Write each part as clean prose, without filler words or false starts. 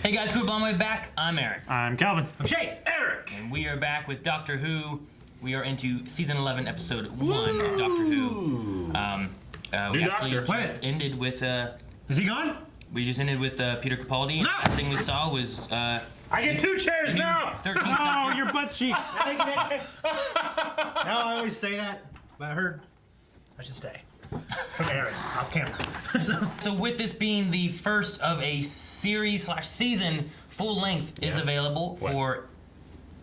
Hey guys, Group On My Way back. I'm Eric. I'm Calvin. I'm Shay. Eric. And we are back with Doctor Who. We are into season 11, episode 1 of Doctor Who. We actually just ended with. Is he gone? We just ended with Peter Capaldi. And the last thing we saw was. I get 2 chairs now! 13th Oh, Doctor. your butt cheeks. Now I always say that, but I heard I should stay. From Aaron, off camera. So with this being the first of a series/season, full length is available for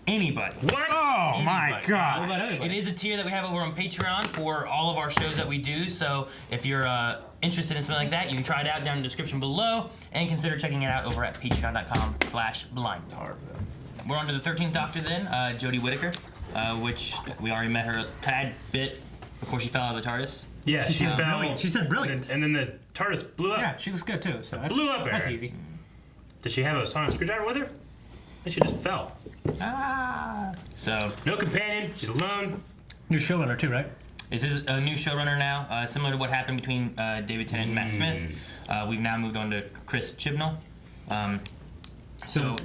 anybody. What? Oh my god. It is a tier that we have over on Patreon for all of our shows that we do. So if you're interested in something like that, you can try it out down in the description below and consider checking it out over at patreon.com/blind. We're on to the 13th Doctor then, Jodie Whittaker, which we already met her a tad bit before she fell out of the TARDIS. Yeah, she fell. Brilliant. She said brilliant. And then the TARDIS blew up. Yeah, she looks good too. So Blew up, That's Eric. easy. Did she have a sonic screwdriver with her? I think she just fell. So No companion. She's alone. New showrunner too, right? this is a new showrunner now, similar to what happened between David Tennant and Matt Smith. We've now moved on to Chris Chibnall. So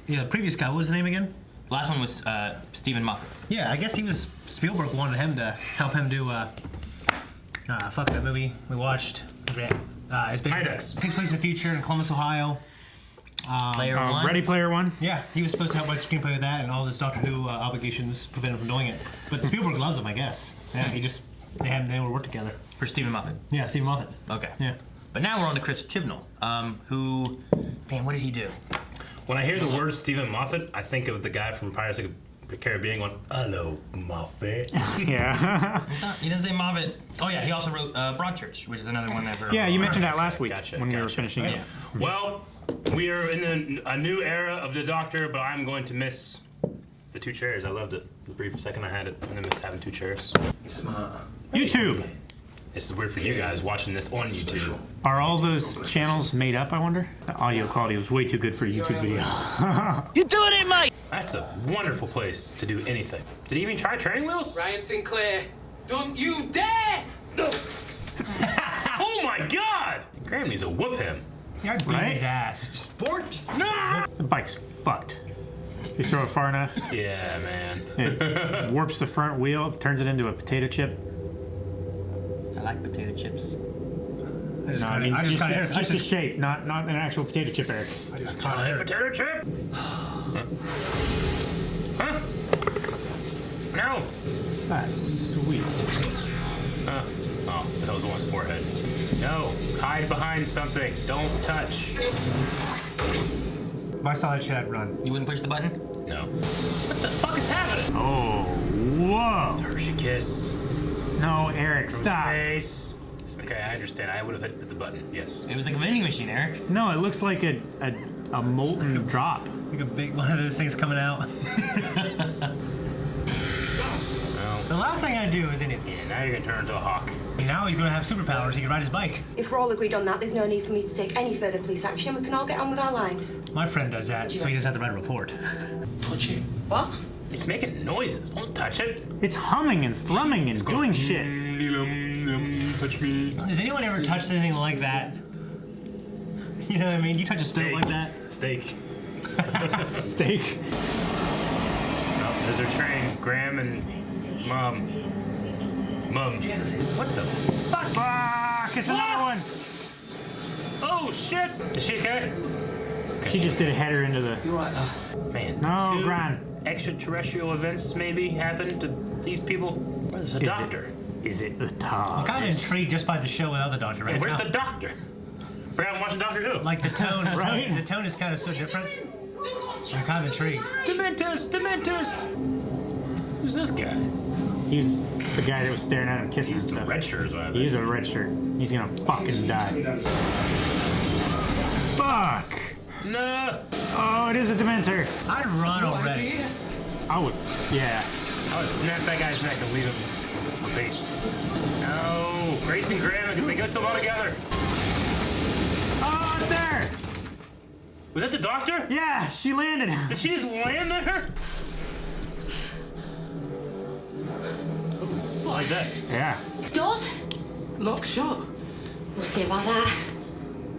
Yeah, the previous guy, what was his name again? last one was Stephen Moffat. Yeah, I guess he was. Spielberg wanted him to help him do. Fuck that movie we watched. It's Idex. takes place in the future in Columbus, Ohio. Player one. Ready Player One? Yeah, he was supposed to help write the screenplay of that, and all his Doctor Who obligations prevent him from doing it. But Spielberg loves him, I guess. Yeah, he just they haven't been able to work together. For Stephen Moffat. Yeah, Stephen Moffat. Okay. Yeah. But now we're on to Chris Chibnall, who, damn, what did he do? When I hear the word Stephen Moffat, I think of the guy from Pirates of the Caribbean going, "Hello, Moffat." Yeah. He doesn't say Moffat. Oh yeah, he also wrote Broadchurch, which is another one that. Yeah, you mentioned that last week Gotcha, when we were gotcha. finishing it. Yeah. Well, we are in a new era of the Doctor, but I'm going to miss the 2 chairs. I loved it. The brief second I had it, I'm gonna miss having 2 chairs. Smart. YouTube. This is weird for you guys watching this on YouTube. Are all those channels made up, I wonder? The audio quality was way too good for a YouTube video. You doing it, mate? That's a wonderful place to do anything. Did he even try training wheels? Ryan Sinclair, don't you dare! Oh my God! Graham needs to whoop him. Yeah, I'd beat Right? his ass. The bike's fucked. You throw it far enough, Yeah, man. it warps the front wheel, turns it into a potato chip. I like potato chips. I just No, got I mean, it. I just got it. just the shape, not an actual potato chip, Eric. Giant potato chip? Huh? No. That's sweet. Oh, that was on his forehead. No, hide behind something. Don't touch. If I saw that shit, I'd run. You wouldn't push the button? No. What the fuck is happening? Oh, whoa. Hershey kiss. No, Eric, stop. Space. Okay, I understand. I would have hit the button. Yes. It was like a vending machine, Eric. No, it looks like a molten drop. Like a big one of those things coming out. The last thing I do is any of these. Now you're gonna turn into a hawk. Now he's gonna have superpowers. He can ride his bike. If we're all agreed on that, there's no need for me to take any further police action. We can all get on with our lives. My friend does that, so he doesn't have to write a report. Touch it. What? It's making noises. Don't touch it. It's humming and thrumming and doing shit. Touch me. Has anyone ever touched anything like that? You know what I mean? You touch a stove like that? Steak. Steak. Oh, there's our train. Graham and Mom. What the fuck? Fuck! It's another one. Oh shit! Is she okay? She just did a header into the. You right, Man. No, 2 Gran. extraterrestrial events maybe happened to these people. Where's the doctor? Is it the top? I'm kind of intrigued just by the show without the doctor right Hey, where's now. the doctor? Forgot I'm watching Doctor Who. Like the tone, Right? The tone is kind of so different. I'm kind of intrigued. Dementors! Who's this guy? He's the guy that was staring at him kissing and He's the stuff. red shirt is what I think. He's a red shirt. He's gonna fucking die. Fuck! No! Oh, it is a Dementor. I'd run already. I would. Yeah. I would snap that guy's neck and leave him for bait. No! Grace and Graham, they go so well together. Oh, it's there! Was that the doctor? Yeah, she landed. Did she just land there? Like that. Yeah. Doors? Lock shut. We'll see about that.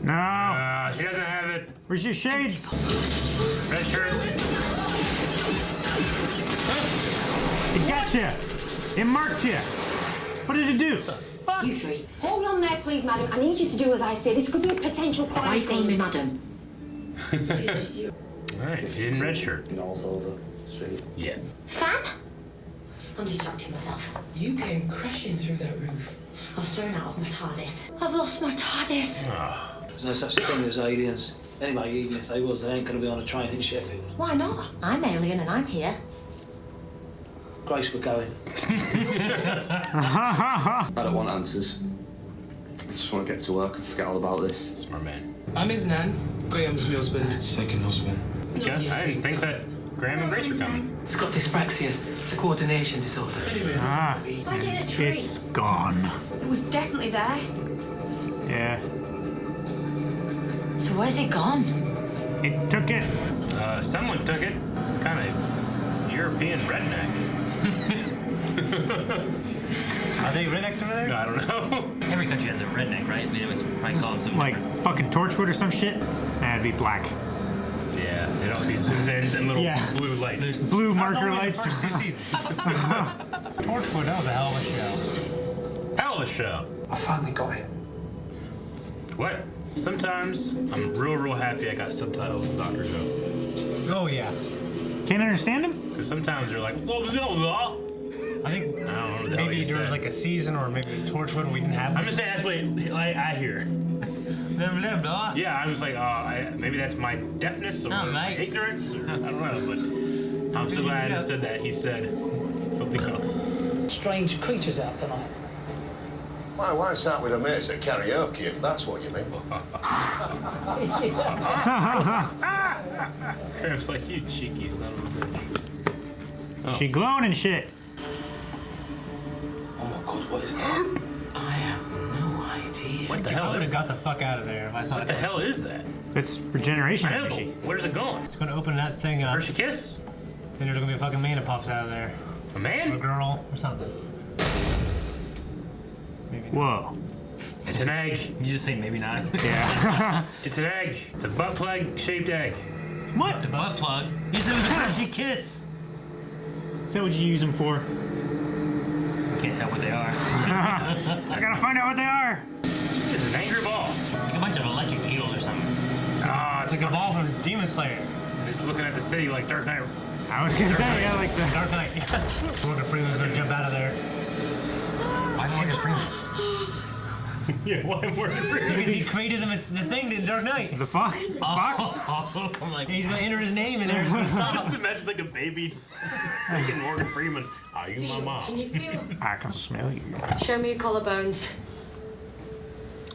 No. She doesn't have it. Where's your shades? Red shirt. It got you. It marked you. What did it do? You three. Hold on there, please, madam. I need you to do as I say. This could be a potential crime Why call me scene. madam? Alright, she in red shirt. North over, street. Yeah. Fan? I'm distracting myself. You came crashing through that roof. I was thrown out of my TARDIS. I've lost my TARDIS. There's no such thing as aliens. Anyway, even if they was, they ain't gonna be on a train in Sheffield. Why not? I'm alien and I'm here. Grace, we're going. I don't want answers. I just want to get to work and forget all about this. Smart man. I'm his nan. Graham's my husband. Second husband. Okay, I didn't think that Graham and Grace were coming. It's got dyspraxia. It's a coordination disorder. Why did a tree? It's gone. It was definitely there. Yeah. So where's it gone? It took it. Someone took it. Some kind of European redneck. Are they rednecks over there? No, I don't know. Every country has a redneck, right? They always probably call them something Like different. fucking Torchwood or some shit. That'd be black. Yeah, it'd also be Susans and little Yeah. blue lights. Blue That's marker only the lights. first 2 seasons. Torchwood, that was a hell of a show. Hell of a show. I finally got it. What? Sometimes I'm real happy I got subtitles in Doctor Who. Oh yeah. Can't understand him? Because sometimes you're like, well, no. I think I don't know what the hell maybe you there was said. like a season or maybe it was Torchwood we didn't have. I'm just saying that's what I hear. Blah, blah, blah. Yeah, I was like, maybe that's my deafness or Oh, my mate. ignorance. Or, I don't know, but I'm so glad I understood that. He said something else. Strange creatures out tonight. Why start with a mates at karaoke if that's what you mean? Graham's like, you cheeky son of a bitch. She glowing and shit. Oh my god, what is that? I have no idea. What the I hell would is have got the fuck out of there if I saw What that. the hell is that? That's regeneration I know, but energy. where's it going? It's gonna open that thing up. Where's she kiss? Then there's gonna be a fucking man that pops out of there. A Or a man? girl or something. Whoa. It's an egg. You just say maybe not. Yeah. It's an egg. It's a butt plug shaped egg. What? The butt plug. You said it was a crunchy kiss. Is that what you use them for? Can't tell what they are. I gotta find out what they are. It's an angry ball. Like a bunch of electric eels or something. Ah, It's like a ball from Demon Slayer. it's looking at the city like Dark Knight. I was gonna say, yeah, like the. Dark Knight. Morgan Freeman's gonna jump out of there. Why Morgan Freeman? Yeah, why Morgan Freeman? Because he created the thing in Dark Knight. The fuck? Fox? Oh, I'm like, And he's gonna enter his name and there's gonna I stop. just imagine like a baby making Morgan Freeman. Are you my mom? Can you feel? I can smell you. Show me your collarbones.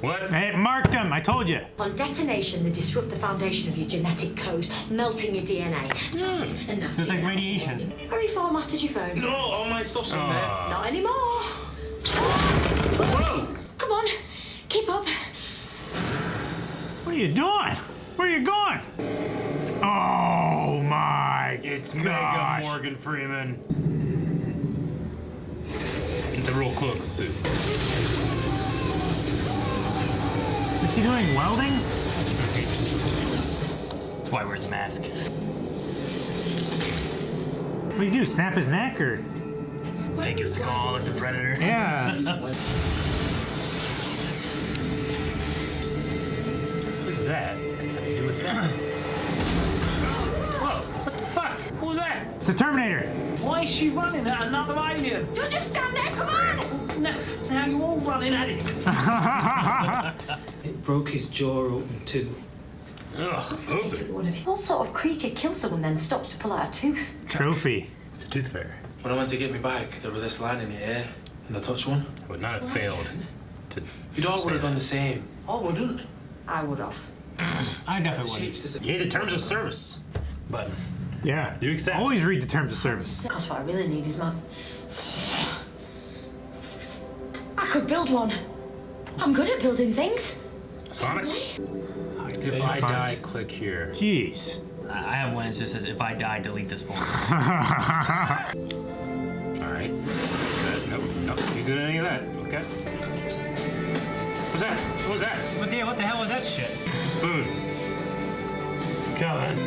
What? Hey, marked them. I told you. On detonation, they disrupt the foundation of your genetic code, melting your DNA. And nasty. It's like radiation. I reformatted your phone. No, all my stuff's in there. Not anymore. Whoa! Come on, keep up. What are you doing? Where are you going? Oh my! It's gosh. Mega Morgan Freeman. In the real cloak suit. Is he doing welding? that's why he wears a mask. What do you do? Snap his neck or? Take his skull as a predator. Yeah. What is that? What to do with that? Whoa! What the fuck? What was that? It's a Terminator. Why is she running at another alien? You just stand there, come on! Now you're all running at it. It broke his jaw open too. Ugh, open. What sort of creature kills someone then stops to pull out a tooth? Trophy. It's a tooth fairy. When I went to get me bag, there was this line in the air, and I touched one. Would not have failed to. You'd all say would have that. done the same. I wouldn't. I would have. I definitely would. Shapes You hate the terms of service, but Yeah. You accept. Always read the terms of service. Because what I really need is my... I could build one. I'm good at building things. Sonic. If I die, click here. Jeez. I have one that just says, if I die, delete this form. All right. Nope. You good at any of that? Okay. What's that? What was that? What the hell was that shit? Spoon. Coming.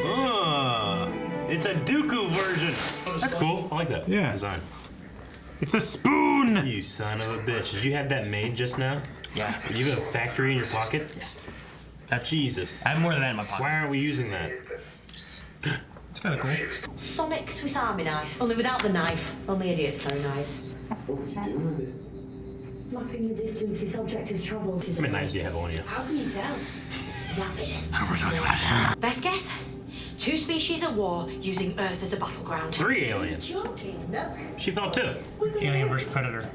Oh, it's a Dooku version. That's cool. I like that. Yeah. Design. It's a spoon! You son of a bitch. Did you have that made just now? Yeah. Did you have a factory in your pocket? Yes. That's Jesus. I have more than that in my pocket. Why aren't we using that? It's kind of cool. Sonic Swiss Army knife. Only without the knife. Only idiots carry knives. What are you doing with it? Mapping the distance this object has travelled. How many knives do you have on you? How can you tell? Zap it. What are we talking about? Best guess? 2 species at war using Earth as a battleground. 3 aliens. Joking, no. She fell too. Alien vs Predator.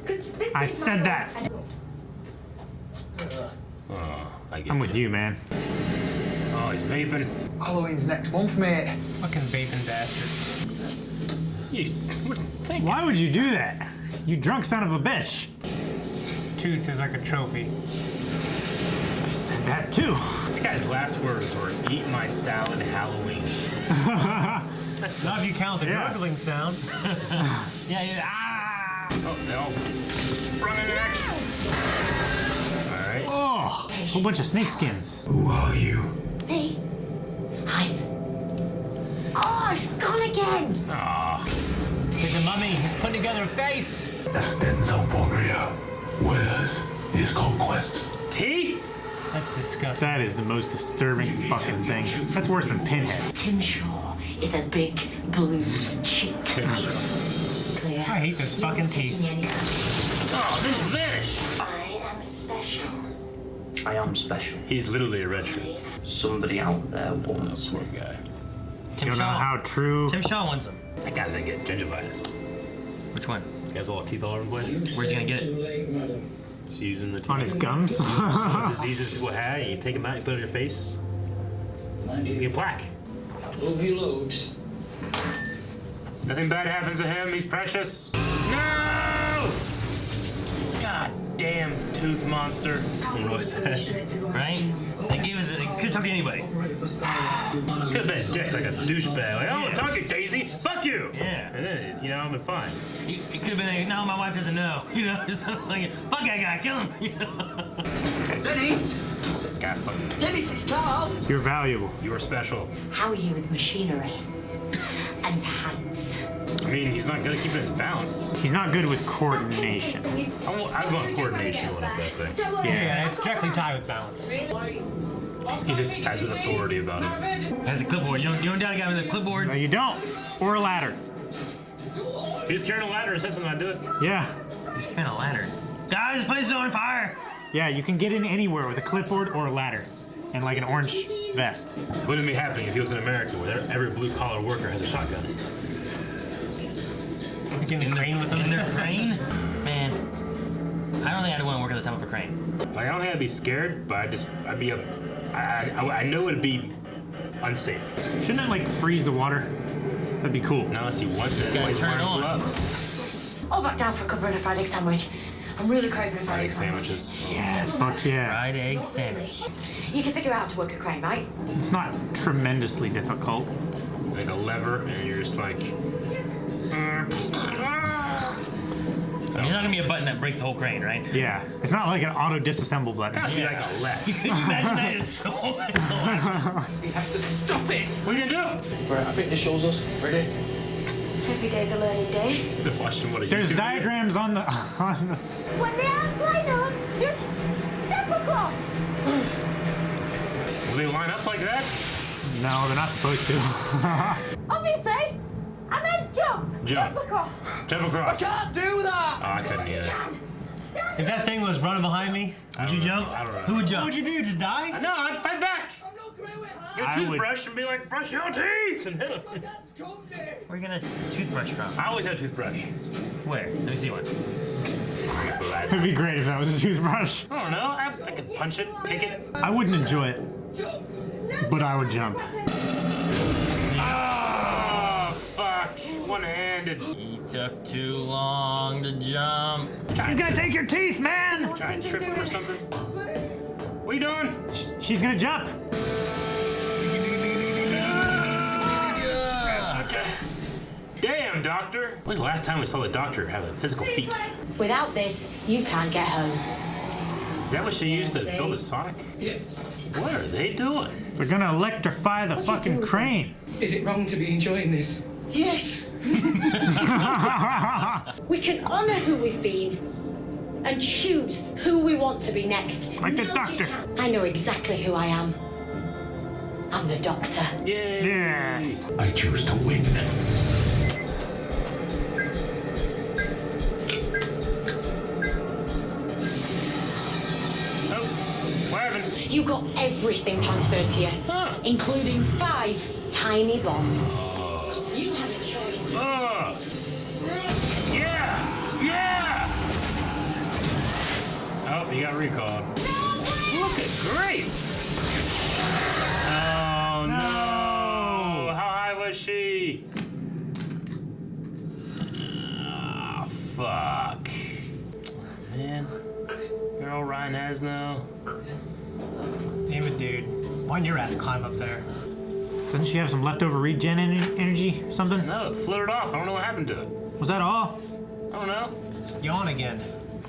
I said that. Oh, I get I'm it. with you, man. Oh, he's vaping. Halloween's next month, mate. Fucking vaping bastards. Why would you do that? You drunk son of a bitch. Tooth is like a trophy. I said that too. That guy's last words were, "Eat my salad, Halloween." That's not if you count the gurgling sound. Yeah. Oh, they all sprung into action. All right. Oh, a whole bunch of snakeskins. Who are you? Me? I'm. Oh, it's gone again. Ah. It's like the mummy. He's putting together a face. Estenzo Warrior. Where's his conquest? Teeth? That's disgusting. That is the most disturbing fucking thing. That's worse than Pinhead. Tim Shaw is a big blue chip. Clear. I hate those fucking teeth. Oh, this is vanished. I am special. I am special. He's literally a red shirt. Somebody out there wants Poor guy. Tim Don't know Shaw. how true. Tim Shaw wants them. That guy's gonna get gingivitis. Which one? He has all teeth all over the place. Where's he gonna get it? late, madam. Just using the teeth. On his gums. Diseases people had, and you take them out, you put it on your face. Mind You you, get a plaque. love you loads. Nothing bad happens to him. He's precious. No! God damn tooth monster. You know what I said? Right? They gave us. They could talk to anybody. Could have been a dick, like a douchebag. Like, oh, talk to Daisy. Fuck you. Yeah. And then, you know, I've been fine. It could have been like, no, my wife doesn't know. You know, just something like, fuck that guy, kill him. You know? Dennis! God fucking. Dennis, it's Carl! You're valuable. You are special. How are you with machinery and hands? I mean, he's not good at keeping his balance. He's not good with coordination. I want coordination going up that thing. Yeah, it's directly tied with balance. He just has an authority about him. Has a clipboard. You don't doubt a guy with a clipboard. No, you don't. Or a ladder. He's carrying a ladder and says something, I do it. Yeah. He's carrying a ladder. Guys, this place is on fire. Yeah, you can get in anywhere with a clipboard or a ladder. And like an orange vest. Wouldn't be happening if he was in America where every blue-collar worker has a shotgun. In the crane with them. In their crane? Man, I don't think I'd want to work at the top of a crane. Like, I don't think I'd be scared, but I'd be I know it'd be unsafe. Shouldn't it like freeze the water? That'd be cool. Not unless he wants it. Gotta He's turn it wearing on. gloves. I'll back down for a cuppa and a fried egg sandwich. I'm really craving a fried Fried egg sandwich. sandwiches. Yeah, fuck yeah. Fried egg sandwich. You can figure out how to work a crane, right? It's not tremendously difficult. Like a lever, and you're just like. So there's not gonna be a button that breaks the whole crane, right? Yeah. It's not like an auto disassemble button. Has to be like a left. Could you imagine that? We have to stop it! What are you gonna do? Right, I think this shows us. Ready? Every day's a learning day. Been watching what a There's YouTube diagrams on the When the arms line up, just step across. video. Will they line up like that? No, they're not supposed to. Obviously, I meant jump. Jump. across. Jump across. Can't do that! Oh, I couldn't either. Stand If that thing was running behind me, Would you jump? I don't know. Who would what jump? would you do? Just die? No, I'd fight back. I'm not great with hands. Get a I would- toothbrush and be like, brush your teeth, and hit him. My dad's company. Where are you gonna toothbrush from? I always have a toothbrush. Where? Let me see one. It'd be great if that was a toothbrush. I don't know. I could punch it, kick it. I wouldn't enjoy it, but I would jump. Oh, fuck. One-handed. He took too long to jump. He's gonna take your teeth, man! Try and trip him or something. What are you doing? She's gonna jump. Okay. Damn, doctor. When was the last time we saw the doctor have a physical feat? Without this, you can't get home. that what she used to build a Sonic? Yeah. What are they doing? They're gonna electrify the fucking crane. Is it wrong to be enjoying this? Yes! We can honour who we've been and choose who we want to be next. Like the Now's your Doctor. chance. I know exactly who I am. I'm the Doctor. Yay! Yes. I choose to win. Oh, what happened? You got everything transferred to you, including 5 tiny bombs. You had a choice. Yeah! Yeah! Oh, you got recalled. Look at Grace! Oh no! How high was she? Oh, fuck. Oh, man. Girl Ryan Hasno. Damn it, dude. Why'd your ass climb up there? Doesn't she have some leftover regen energy or something? No, it floated off. I don't know what happened to it. Was that all? I don't know. Just yawn again.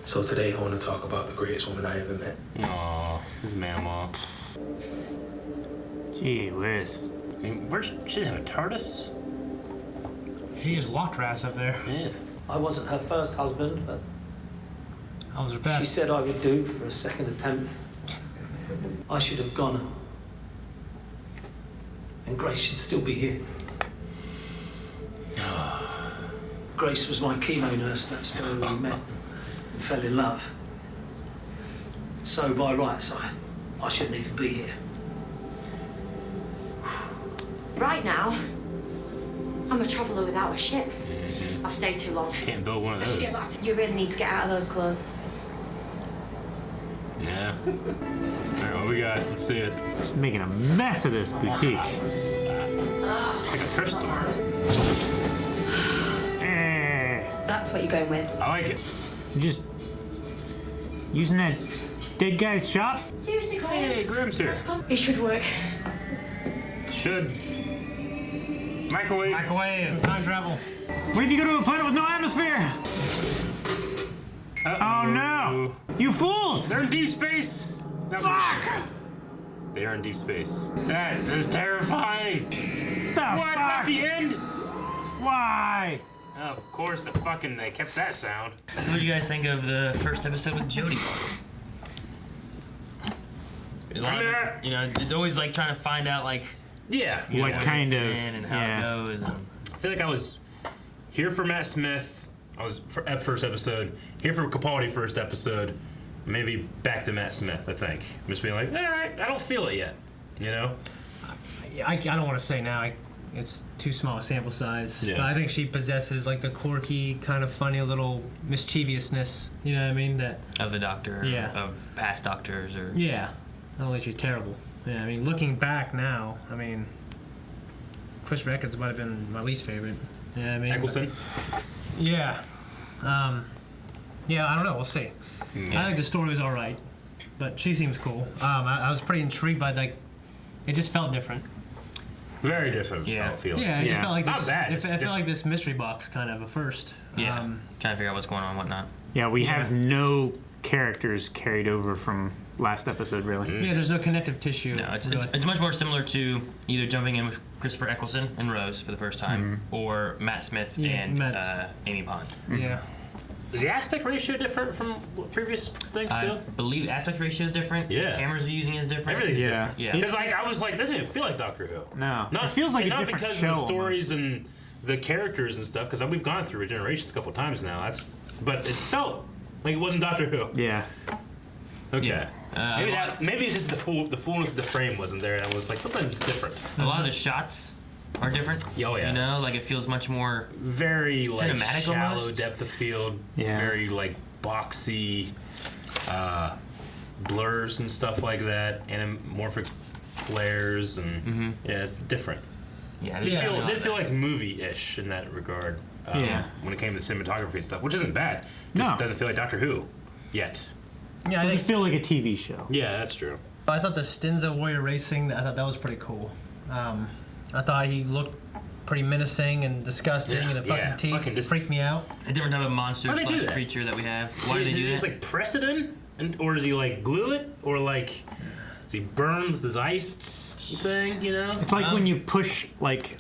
So today I want to talk about the greatest woman I ever met. Aw, his mama. Gee whiz. I mean, she didn't have a TARDIS? She just walked her ass up there. Yeah. I wasn't her first husband, but I was her she best. said I would do for a second attempt. I should have gone. And Grace should still be here. Grace was my chemo nurse, that's where we met and fell in love. So by rights, I shouldn't even be here. Right now, I'm a traveller without a ship. I've stayed too long. Can't build one of I should get those. back to you. Really need to get out of those clothes. Yeah. Alright, what we got? Let's see it. She's making a mess of this boutique. It's like a thrift store. That's what you're going with. I like it. You just using that dead guy's shop? Seriously, Graham? Hey, Grimm's here. It should work. Should. Microwave. Microwave. Time travel. What if you go to a planet with no atmosphere? Oh no! You fools! They're in deep space. No, Fuck! they are in deep space. That is terrifying. The What? fuck? That's the end? Why? Oh, of course, they kept that sound. So what do you guys think of the first episode with Jodie? A lot of it, you know, it's always like trying to find out like Yeah. What kind of? and how Yeah. it goes. And I feel like I was here for Matt Smith. I was for first episode. Here for Capaldi first episode. Maybe back to Matt Smith. I think just being like, all right, I don't feel it yet. You know. I don't want to say now. It's too small a sample size. Yeah. But I think she possesses like the quirky, kind of funny little mischievousness. You know what I mean? That. of the Doctor, Yeah. of past Doctors, or Yeah. I don't think she's terrible. Yeah. I mean, looking back now, I mean, Chris Records might have been my least favorite. Yeah. I mean. Eccleston. Yeah. Yeah. I don't know. We'll see. I think the story was all right, but she seems cool. I was pretty intrigued by like. It just felt different. Very different. Yeah. Feel. Yeah, it just felt like Not this. bad, It, it's it felt different. like this mystery box kind of at first. yeah, trying to figure out what's going on and whatnot. Yeah, we have no characters carried over from last episode, really. Yeah, there's no connective tissue. No, it's really. much more similar to either jumping in with Christopher Eccleston and Rose for the first time, or Matt Smith Yeah, and Matt's- Amy Pond. Yeah. Is the aspect ratio different from previous things I too? believe aspect ratio is different. Yeah. The cameras are using is different. Everything's Yeah. different. Yeah. Because like I was like, this doesn't even feel like Doctor Who. No. Not, It feels like and a not different because show of the stories almost. and the characters and stuff. Because we've gone through Regenerations a couple times now. But it felt like it wasn't Doctor Who. Yeah. Okay. Yeah. Maybe it's just the fullness of the frame wasn't there, and I was like, something's different. A lot of the shots are different. Oh, yeah. You know, like it feels much more. Very like Cinematic shallow almost? depth of field. Yeah. Very like boxy blurs and stuff like that. Anamorphic flares and yeah, different. Yeah. It there's did feel like movie-ish in that regard. Yeah. When it came to cinematography and stuff, which isn't bad. Just No. doesn't feel like Doctor Who yet. Yeah, I Doesn't think feel like a TV show. Yeah, that's true. I thought the Stinza Warrior Racing. I thought that was pretty cool. I thought he looked pretty menacing and disgusting, and the fucking yeah, teeth fucking freaked me out. a different type of monster Why'd they do / that? creature that we have. Why do they do Is it that? just like press it in? or does he like glue it, or like does he burn with his ice thing? You know, It's like when you push like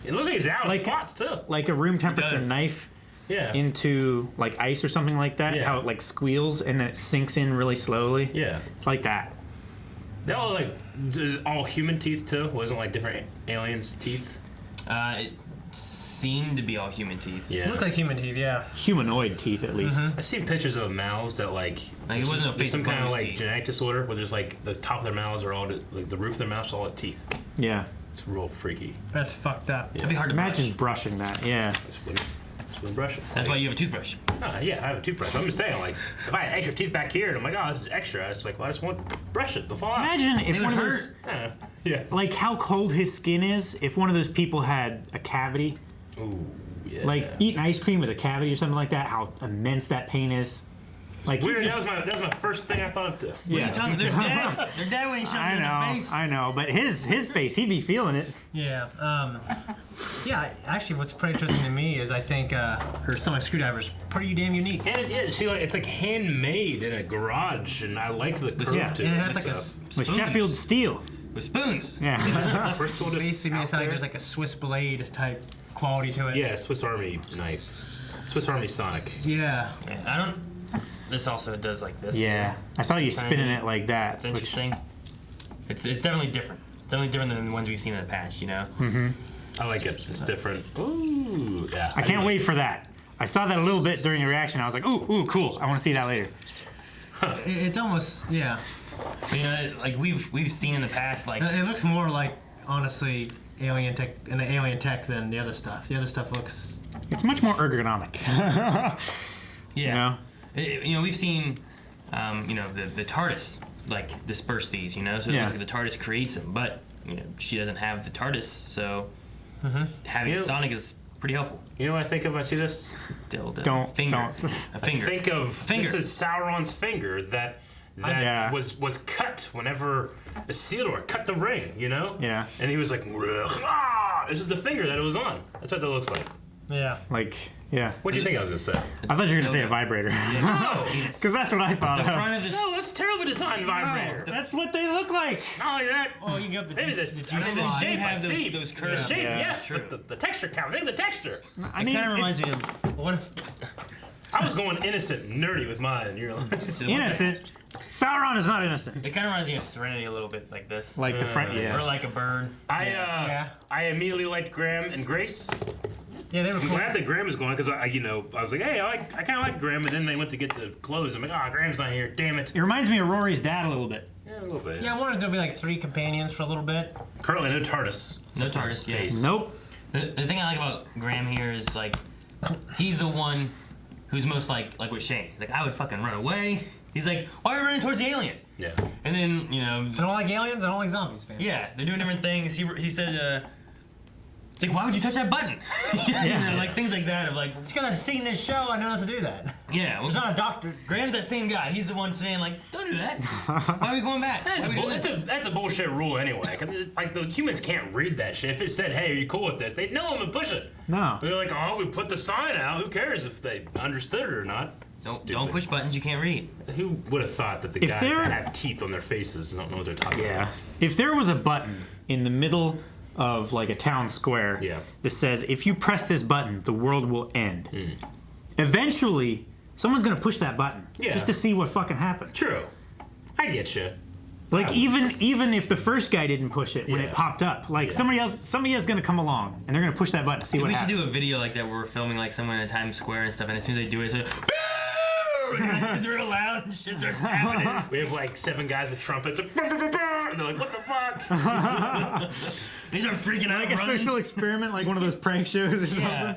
it looks like it's out of like- spots too. like a room temperature does. knife Yeah, into like ice or something like that. Yeah. How it like squeals and then it sinks in really slowly. yeah. It's like that. They all like is all human teeth too. Wasn't like different aliens' teeth. It seemed to be all human teeth. Yeah, Looked like human teeth, yeah. Humanoid teeth, at least. I've seen pictures of mouths that like Like, it wasn't a there's face some of kind of closed like teeth. genetic disorder where there's like the top of their mouths are all like the roof of their mouths are all teeth. Yeah. It's real freaky. That's fucked up. It'd be hard to Imagine brush. brushing that. Yeah. That's when brushing. That's why you have a toothbrush. Yeah, I have a toothbrush. I'm just saying, like, if I had extra teeth back here, and I'm like, oh, this is extra. It's like, well, I just want to brush it. It'll fall out. Imagine if It one would of those, hurt. Yeah. like how cold his skin is. If one of those people had a cavity, Ooh, yeah. like eating ice cream with a cavity or something like that, how immense that pain is. Like he Weird. just- That was my first thing I thought of too. yeah. They're dead. They're dead when he shoves I it in know, the face. I know, but his face, he'd be feeling it. Yeah. Yeah, actually, what's pretty interesting to me is I think her sonic screwdriver's pretty damn unique. And it's like handmade in a garage, and I like the curve Yeah. to And it. it has like a With Sheffield steel. With spoons. Yeah. First one just basically makes it out sound like there. there's like a Swiss blade type quality to it. Yeah, Swiss Army knife. Swiss Army Sonic. Yeah. Yeah, I don't. This also does like this. Yeah. I saw you spinning it like that. It's interesting. It's definitely different. It's definitely different than the ones we've seen in the past. You know. I like it. It's different. Ooh, yeah. I can't wait for that. I saw that a little bit during the reaction. I was like, ooh, cool. I want to see that later. It's almost, yeah. But, you know, like we've seen in the past, like It looks more like, honestly, alien tech than the other stuff. The other stuff looks. It's much more ergonomic. yeah. You know? You know, we've seen, you know, the TARDIS like disperse these. You know, so it Yeah. looks like the TARDIS creates them, but you know, she doesn't have the TARDIS, so having You know- Sonic is pretty helpful. You know what I think of when I see this? Dildo. Don't- finger. don't. A finger. Think of Finger. this is Sauron's finger that Yeah. was cut whenever Isildur cut the ring, you know? Yeah. And he was like, ah! This is the finger that it was on. That's what that looks like. Yeah. Like, yeah. What do you think I was gonna say? I thought you were going to say a vibrator. No, Because that's what I thought The of. front of this. no, that's terribly designed vibrator. That's what they look like. Not only that. Oh, you can get the Maybe the shape I have see. those The curves. shape, Yeah. yes, True. but the texture count. I think the texture. I mean, Kind of reminds it's me of. What if? I was going innocent, nerdy with mine. And you're like, innocent. Sauron is not innocent. It kind of reminds me of Serenity a little bit, like this. Like the front, Or yeah. like a bird. Yeah. I immediately liked Graham and Grace. Yeah, they were I'm cool. glad that Graham is going because I was like, hey, I kind of like Graham, and then they went to get the clothes. I'm like, Graham's not here. Damn it. It reminds me of Rory's dad a little bit. Yeah, a little bit. Yeah, I wanted there to be like 3 companions for a little bit. Currently, no TARDIS. No TARDIS, yeah. Space. Nope. The thing I like about Graham here is like, he's the one who's most like with Shane. He's like, I would fucking run away. He's like, why are we running towards the alien? Yeah. And then, you know, I don't like aliens. I don't like zombies, fans. yeah, they're doing different things. He said, it's like, why would you touch that button? You know, like things like that of like, It's because I've seen this show. I know not to do that. yeah. Well, There's not a doctor. Graham's that same guy. He's the one saying like, don't do that. Why are we going back? Why are we doing this? That's a bullshit rule anyway. 'Cause like the humans can't read that shit. If it said, "Hey, are you cool with this?" They'd know them and push it. No. They're like, "Oh, we put the sign out. Who cares if they understood it or not?" Don't Stupid. push buttons you can't read. Who would have thought that the If guys they're- that have teeth on their faces don't know what they're talking about? If there was a button in the middle of like a town square Yeah. that says, if you press this button, the world will end. Eventually, someone's gonna push that button Yeah. just to see what fucking happened. True. I get you. Like even if the first guy didn't push it when Yeah. it popped up, like somebody else is gonna come along and they're gonna push that button to see what We should happens. do a video like that where we're filming like someone in Times Square and stuff, and as soon as they do it, it's like, boo! And it's real loud and shit starts happening. We have like 7 guys with trumpets, and they're like, "What the fuck?" These are freaking out. like a running. social experiment, like one of those prank shows or something. Yeah.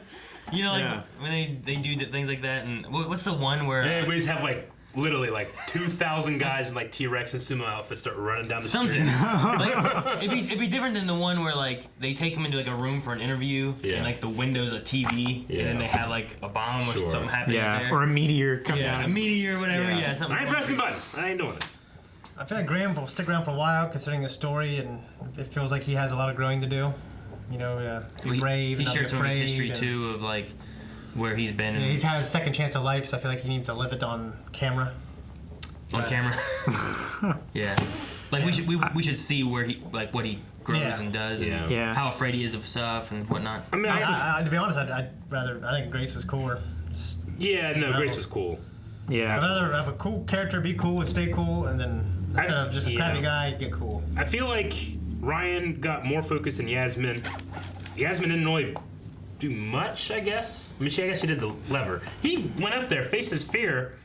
You know, like Yeah. when they do things like that, and what's the one where And we just have like literally like 2,000 guys in like T-Rex and sumo outfits start running down the something? street. Like, it'd be different than the one where like they take them into like a room for an interview, Yeah. and like the window's a TV, Yeah. and then they have like a bomb or Sure. something happening Yeah, there. or a meteor come yeah, a down. meteor or whatever. Yeah. Yeah, something. I ain't pressing the button. I ain't doing it. I feel like Graham will stick around for a while, considering the story, and it feels like he has a lot of growing to do. You know, be brave. He and not be shared some of his afraid, history and- too of like where he's been. Yeah, he's had a second chance of life, so I feel like he needs to live it on camera. on camera. Yeah, like we should see where he like what he grows and does, and how afraid he is of stuff and whatnot. I mean, to be honest, I think Grace was cooler. Grace was cool. Yeah, I'd rather have a cool character, be cool, and stay cool, and then instead of just a crappy guy, get cool. I feel like Ryan got more focus than Yasmin. Yasmin didn't really do much, I guess. I guess she did the lever. He went up there, faced his fear,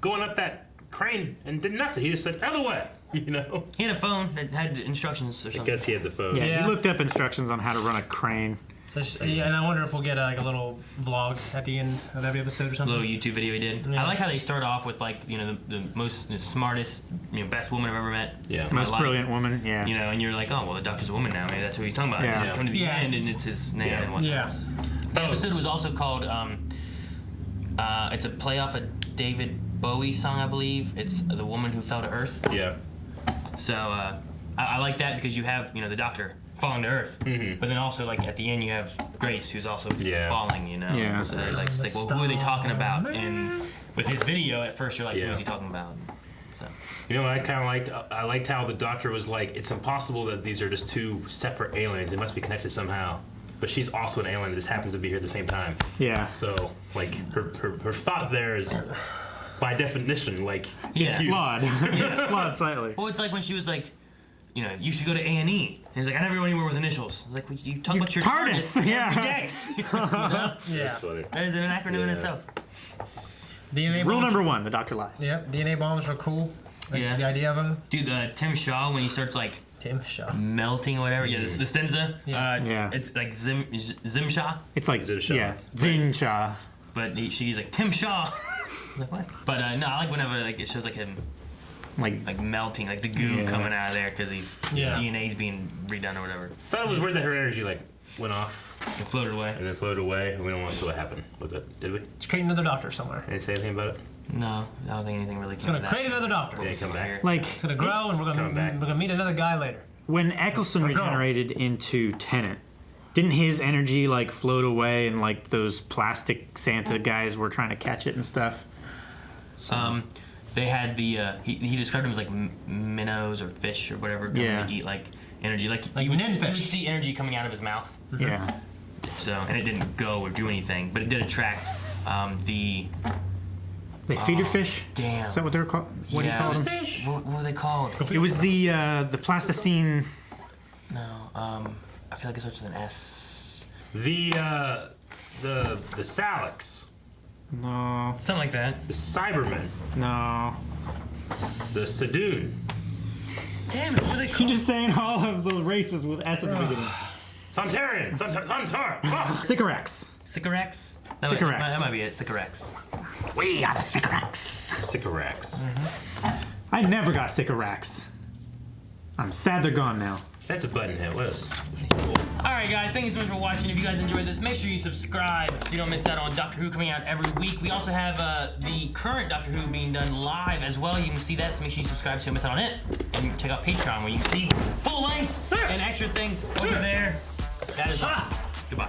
going up that crane, and did nothing. He just said, out of the way, you know? He had a phone that had instructions or something. I guess he had the phone. Yeah, he looked up instructions on how to run a crane. So and I wonder if we'll get like a little vlog at the end of every episode or something. A little YouTube video he did. Yeah. I like how they start off with like the smartest, best woman I've ever met. Yeah, in my most life. brilliant woman. Yeah, and you're like, oh well, the doctor's a woman now. Maybe that's what he's talking about. Yeah. And you come to the end, and it's his name. And whatnot. Yeah. The episode was also called. It's a play off a David Bowie song, I believe. It's The Woman Who Fell to Earth. Yeah. So I like that because you have the doctor falling to earth, but then also like at the end you have Grace who's also falling. Yeah. So it's like, well, who are they talking about? And with his video, at first you're like, who's he talking about? So. I kind of liked. I liked how the doctor was like, it's impossible that these are just two separate aliens. They must be connected somehow. But she's also an alien that just happens to be here at the same time. Yeah. So like her thought there is, by definition, like it's flawed. It's flawed slightly. Well, it's like when she was like, you should go to A&E. And he's like, I never go anywhere with initials. I was like, well, you talk about your TARDIS. every Yeah. day. Yeah. That's funny. That is an acronym in itself. DNA Rule bombs. number 1: the doctor lies. Yep. DNA bombs are cool. Like, Yeah. The idea of them. Dude, Tim Shaw when he starts like Tim Shaw. melting or whatever. Yeah, the Stenza. Yeah. It's like Zimshaw. It's like Zimshaw. Yeah, Zinshaw. But she's like Tim Shaw. Like, what? But no, I like whenever like it shows like him like melting, like the goo coming out of there because he's DNA's being redone or whatever. I thought it was weird that her energy like went off It floated away. and then floated away, and we don't want to see what happened with it, did we? Let's create another doctor somewhere. Didn't say anything about it. No, I don't think anything really came It's gonna of that. create another doctor. Yeah, come back. Like It's gonna grow, and we're coming back. gonna meet another guy later. when Eccleston regenerated into Tennant, didn't his energy like float away and like those plastic Santa guys were trying to catch it and stuff? They had the he described them as like minnows or fish or whatever. Going to eat like energy, like you would see energy coming out of his mouth. Yeah. So and it didn't go or do anything, but it did attract the. They feeder fish. Damn. Is that what they're called? What do you call them? Fish. What were they called? It was the plasticine. No, I feel like it starts with an S. The Salix. No. Something like that. The Cybermen. No. The Sadoon. Damn it! What are they You're called? just saying all of the races with S at the beginning. Sontarian. Sontar. Sycorax. Sycorax. Sycorax. That might be it. Sycorax. We are the Sycorax. Sycorax. I never got Sycorax. I'm sad they're gone now. That's a button hit. What else? Alright guys, thank you so much for watching. If you guys enjoyed this, make sure you subscribe so you don't miss out on Doctor Who coming out every week. We also have the current Doctor Who being done live as well. You can see that, so make sure you subscribe so you don't miss out on it. And check out Patreon where you can see full length and extra things over there. That is goodbye.